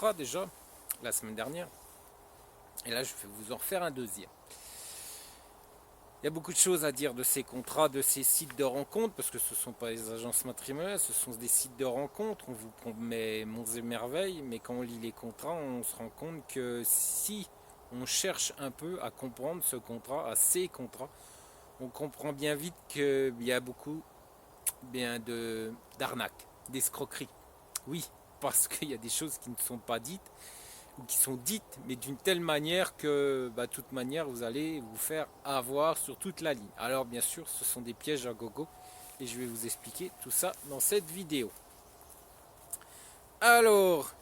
contrat déjà la semaine dernière. Et là, je vais vous en refaire un deuxième. Il y a beaucoup de choses à dire de ces contrats, de ces sites de rencontres, parce que ce ne sont pas les agences matrimoniales, ce sont des sites de rencontres. On vous promet monts et merveilles, mais quand on lit les contrats, on se rend compte que si on cherche un peu à comprendre ce contrat, à ces contrats, on comprend bien vite qu'il y a beaucoup d'arnaques, d'escroqueries. Oui, parce qu'il y a des choses qui ne sont pas dites ou qui sont dites, mais d'une telle manière que, de toute manière, vous allez vous faire avoir sur toute la ligne. Alors, bien sûr, ce sont des pièges à gogo et je vais vous expliquer tout ça dans cette vidéo. Alors,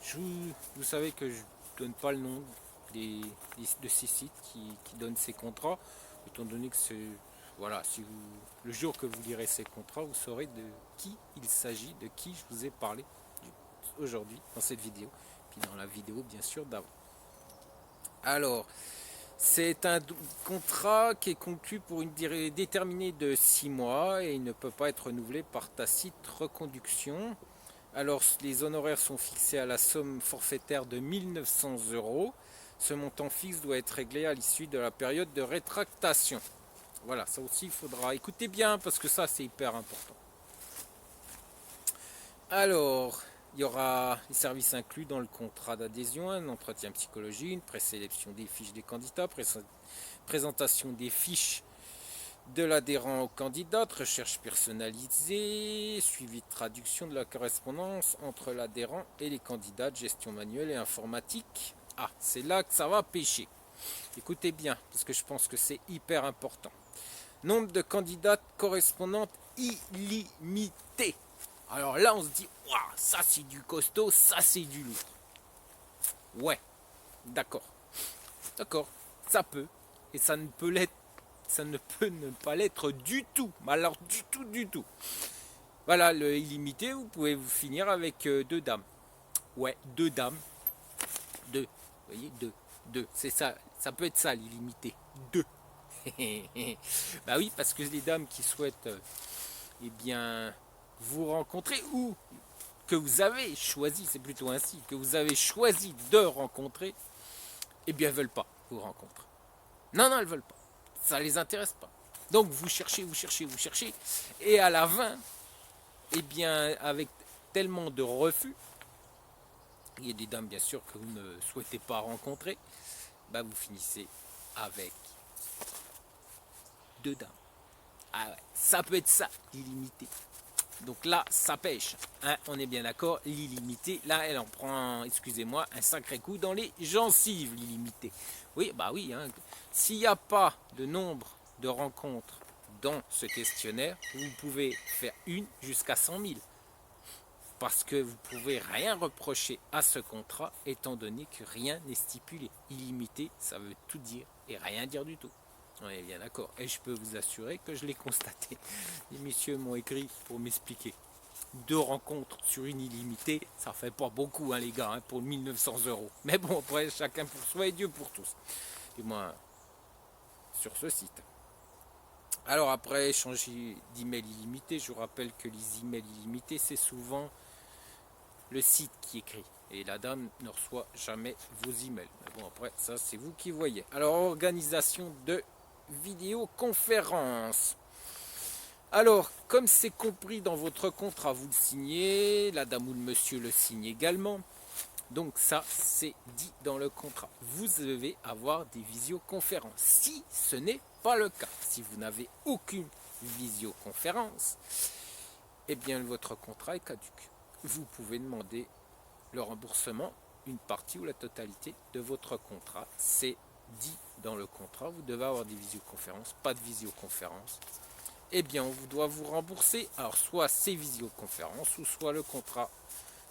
vous savez que je ne donne pas le nom de ces sites qui donnent ces contrats, étant donné que c'est. Voilà, le jour que vous lirez ces contrats, vous saurez de qui il s'agit, de qui je vous ai parlé aujourd'hui dans cette vidéo, puis dans la vidéo bien sûr d'avant. Alors, c'est un contrat qui est conclu pour une durée déterminée de 6 mois et il ne peut pas être renouvelé par tacite reconduction. Alors, les honoraires sont fixés à la somme forfaitaire de 1900 euros. Ce montant fixe doit être réglé à l'issue de la période de rétractation. Voilà, ça aussi il faudra écouter bien parce que ça c'est hyper important. Alors, il y aura les services inclus dans le contrat d'adhésion, un entretien psychologique, une présélection des fiches des candidats, présentation des fiches de l'adhérent au candidat, recherche personnalisée, suivi de traduction de la correspondance entre l'adhérent et les candidats, gestion manuelle et informatique. Ah, c'est là que ça va pêcher. Écoutez bien, parce que je pense que c'est hyper important. Nombre de candidates correspondantes illimité. Alors là, on se dit, waouh, ça c'est du costaud, ça c'est du lourd. Ouais, d'accord. D'accord, ça peut. Et ça ne peut l'être. Ça ne peut ne pas l'être du tout. Mais alors du tout, du tout. Voilà, le illimité, vous pouvez vous finir avec 2 dames. Ouais, 2 dames. 2. Vous voyez, 2. 2. C'est ça. Ça peut être ça, l'illimité. 2. Bah oui, parce que les dames qui souhaitent eh bien vous rencontrer ou que vous avez choisi, c'est plutôt ainsi, que vous avez choisi de rencontrer, eh bien elles veulent pas vous rencontrer. Non, non, elles veulent pas. Ça les intéresse pas. Donc vous cherchez, vous cherchez, vous cherchez, et à la fin, eh bien avec tellement de refus, il y a des dames bien sûr que vous ne souhaitez pas rencontrer, bah vous finissez avec 2 dames. Ah ouais, ça peut être ça, l'illimité. Donc là, ça pêche. Hein, on est bien d'accord, l'illimité, là, elle en prend, excusez-moi, un sacré coup dans les gencives, l'illimité. Oui, bah oui, hein. S'il n'y a pas de nombre de rencontres dans ce questionnaire, vous pouvez faire une jusqu'à 100 000. Parce que vous ne pouvez rien reprocher à ce contrat, étant donné que rien n'est stipulé. Illimité, ça veut tout dire et rien dire du tout. On est bien d'accord. Et je peux vous assurer que je l'ai constaté. Les messieurs m'ont écrit pour m'expliquer. 2 rencontres sur une illimitée, ça fait pas beaucoup, hein, les gars, hein, pour 1900 euros. Mais bon, après, chacun pour soi et Dieu pour tous. Du moins, sur ce site. Alors après, changer d'email illimité, je vous rappelle que les emails illimités, c'est souvent le site qui écrit. Et la dame ne reçoit jamais vos emails. Mais bon, après, ça, c'est vous qui voyez. Alors, organisation de vidéoconférence. Alors, comme c'est compris dans votre contrat, vous le signez, la dame ou le monsieur le signe également. Donc ça, c'est dit dans le contrat. Vous devez avoir des visioconférences. Si ce n'est pas le cas, si vous n'avez aucune visioconférence, eh bien votre contrat est caduc. Vous pouvez demander le remboursement, une partie ou la totalité de votre contrat. C'est dit dans le contrat, vous devez avoir des visioconférences, pas de visioconférence. Eh bien, on doit vous rembourser, alors soit ces visioconférences ou soit le contrat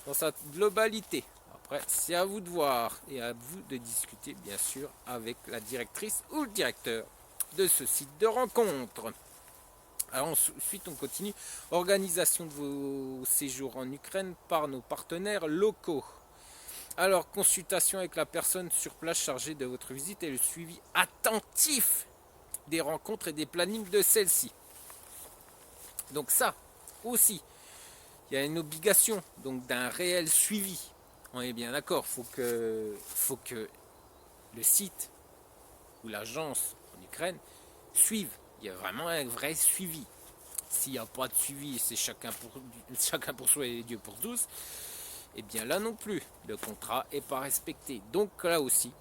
dans sa globalité. Après, c'est à vous de voir et à vous de discuter, bien sûr, avec la directrice ou le directeur de ce site de rencontre. Alors ensuite, on continue. Organisation de vos séjours en Ukraine par nos partenaires locaux. Alors, consultation avec la personne sur place chargée de votre visite et le suivi attentif des rencontres et des plannings de celles-ci. Donc ça aussi, il y a une obligation donc d'un réel suivi On est bien d'accord, faut que le site ou l'agence en Ukraine suive. Il y a vraiment un vrai suivi. S'il n'y a pas de suivi, c'est chacun pour soi et Dieu pour tous, et bien là non plus, le contrat n'est pas respecté. Donc là aussi,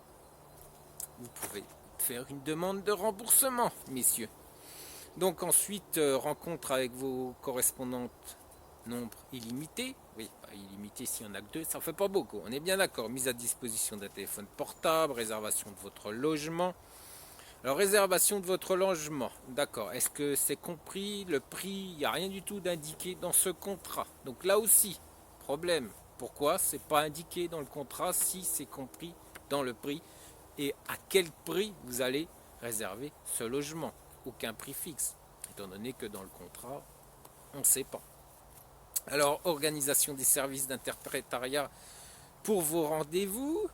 vous pouvez faire une demande de remboursement, messieurs. Donc ensuite, rencontre avec vos correspondantes, nombre illimité. Oui, illimité s'il y en a que deux, ça ne fait pas beaucoup. On est bien d'accord. Mise à disposition d'un téléphone portable, réservation de votre logement. Alors, réservation de votre logement, d'accord. Est-ce que c'est compris le prix? Il n'y a rien du tout d'indiqué dans ce contrat. Donc là aussi, problème. Pourquoi c'est pas indiqué dans le contrat si c'est compris dans le prix? Et à quel prix vous allez réserver ce logement? Aucun prix fixe, étant donné que dans le contrat, on ne sait pas. Alors, organisation des services d'interprétariat pour vos rendez-vous.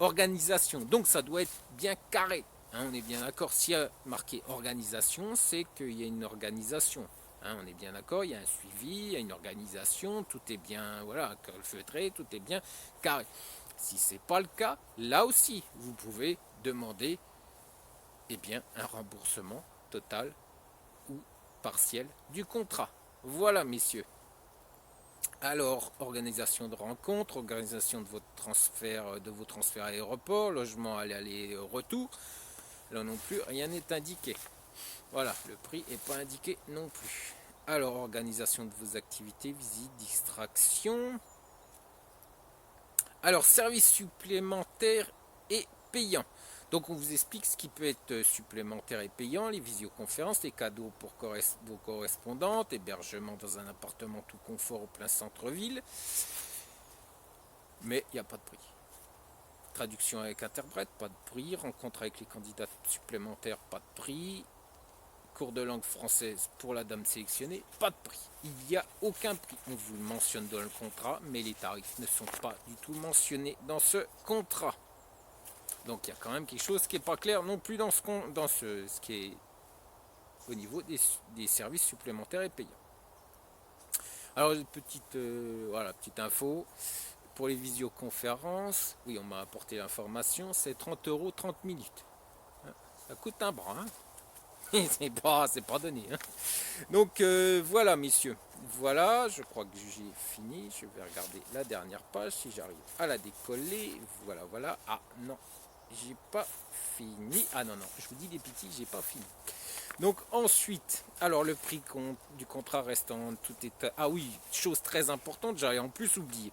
Organisation, donc ça doit être bien carré. Hein, on est bien d'accord. S'il y a marqué organisation, c'est qu'il y a une organisation. Hein, on est bien d'accord, il y a un suivi, il y a une organisation, tout est bien, voilà, feutré, tout est bien carré. Si ce n'est pas le cas, là aussi, vous pouvez demander bien, un remboursement total ou partiel du contrat. Voilà, messieurs. Alors, organisation de rencontres, organisation de vos transferts à l'aéroport, logement à l'aller-retour. Là non plus, rien n'est indiqué. Voilà, le prix n'est pas indiqué non plus. Alors, organisation de vos activités, visites, distractions. Alors, services supplémentaires et payants. Donc on vous explique ce qui peut être supplémentaire et payant, les visioconférences, les cadeaux pour vos correspondantes, hébergement dans un appartement tout confort au plein centre-ville. Mais il n'y a pas de prix. Traduction avec interprète, pas de prix. Rencontre avec les candidats supplémentaires, pas de prix. Cours de langue française pour la dame sélectionnée, pas de prix. Il n'y a aucun prix. On vous le mentionne dans le contrat, mais les tarifs ne sont pas du tout mentionnés dans ce contrat. Donc il y a quand même quelque chose qui n'est pas clair non plus dans ce qui est au niveau des services supplémentaires et payants. Alors petite info pour les visioconférences. Oui, on m'a apporté l'information, c'est 30 €, 30 minutes. Ça coûte un bras. Hein. c'est pas donné. Hein. Donc voilà, messieurs. Voilà, je crois que j'ai fini. Je vais regarder la dernière page si j'arrive à la décoller. Voilà. Ah non, j'ai pas fini. Ah non, je vous dis des petits, j'ai pas fini. Donc ensuite, alors le prix du contrat reste en tout état. Ah oui, chose très importante, j'avais en plus oublié.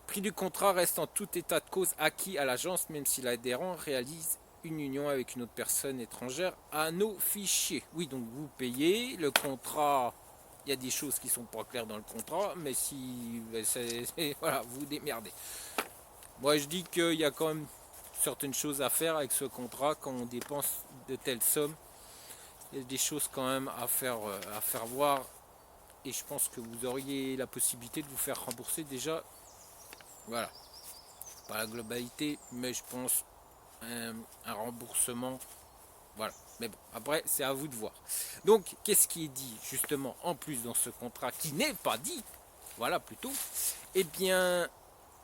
Prix du contrat reste en tout état de cause acquis à l'agence, même si l'adhérent réalise une union avec une autre personne étrangère à nos fichiers. Oui, donc vous payez, le contrat, il y a des choses qui sont pas claires dans le contrat, mais si, voilà, vous démerdez. Moi je dis qu'il y a quand même certaines choses à faire avec ce contrat quand on dépense de telles sommes. Il y a des choses quand même à faire voir, et je pense que vous auriez la possibilité de vous faire rembourser déjà, voilà, pas la globalité, mais je pense un remboursement, voilà. Mais bon, après c'est à vous de voir. Donc qu'est-ce qui est dit justement en plus dans ce contrat qui n'est pas dit, voilà plutôt, eh bien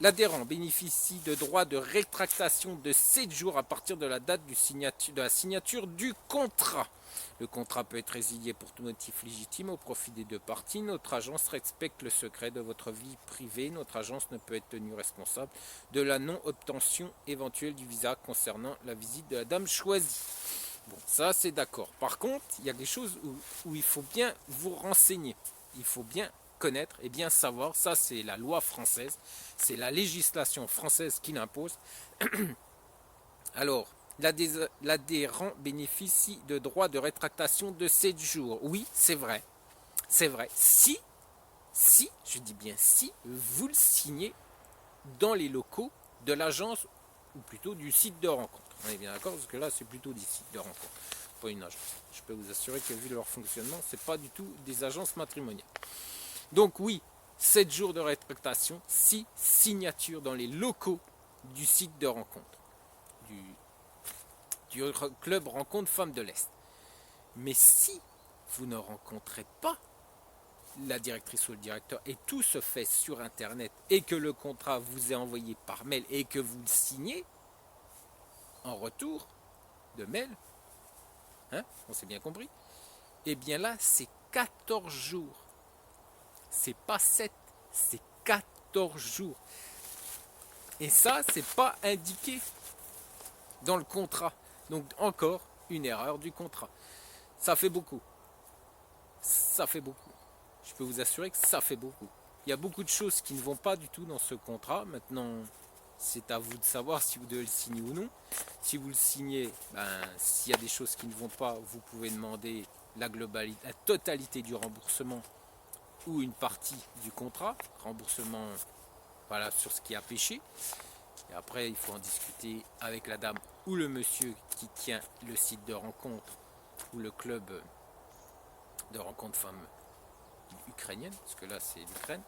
l'adhérent bénéficie de droits de rétractation de 7 jours à partir de la date de la signature du contrat. Le contrat peut être résilié pour tout motif légitime au profit des deux parties. Notre agence respecte le secret de votre vie privée. Notre agence ne peut être tenue responsable de la non-obtention éventuelle du visa concernant la visite de la dame choisie. Bon, ça c'est d'accord. Par contre, il y a des choses où il faut bien vous renseigner. Il faut bien connaître et bien savoir. Ça c'est la loi française. C'est la législation française qui l'impose. Alors, l'adhérent bénéficie de droits de rétractation de 7 jours. Oui, c'est vrai. C'est vrai. Si, je dis bien si, vous le signez dans les locaux de l'agence, ou plutôt du site de rencontre. On est bien d'accord, parce que là, c'est plutôt des sites de rencontre, pas une agence. Je peux vous assurer que vu leur fonctionnement, c'est pas du tout des agences matrimoniales. Donc oui, 7 jours de rétractation, 6 signatures dans les locaux du site de rencontre, du club rencontre femmes de l'Est. Mais si vous ne rencontrez pas la directrice ou le directeur, et tout se fait sur Internet, et que le contrat vous est envoyé par mail et que vous le signez en retour de mail, hein, on s'est bien compris, et bien là, c'est 14 jours. C'est pas 7, c'est 14 jours. Et ça, c'est pas indiqué dans le contrat. Donc encore une erreur du contrat. Ça fait beaucoup. Ça fait beaucoup. Je peux vous assurer que ça fait beaucoup. Il y a beaucoup de choses qui ne vont pas du tout dans ce contrat. Maintenant, c'est à vous de savoir si vous devez le signer ou non. Si vous le signez, s'il y a des choses qui ne vont pas, vous pouvez demander la totalité du remboursement ou une partie du contrat. Remboursement, voilà, sur ce qui a péché. Et après, il faut en discuter avec la dame ou le monsieur qui tient le site de rencontre ou le club de rencontre femmes ukrainienne, parce que là c'est l'Ukraine.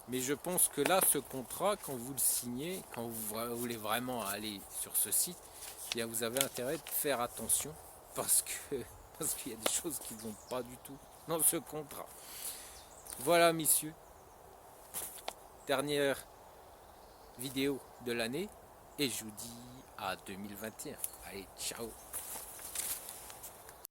Mais je pense que là, ce contrat, quand vous le signez, quand vous voulez vraiment aller sur ce site, eh bien vous avez intérêt de faire attention parce qu'il y a des choses qui ne vont pas du tout dans ce contrat. Voilà, messieurs, dernière vidéo de l'année et je vous dis à 2021. Allez, ciao!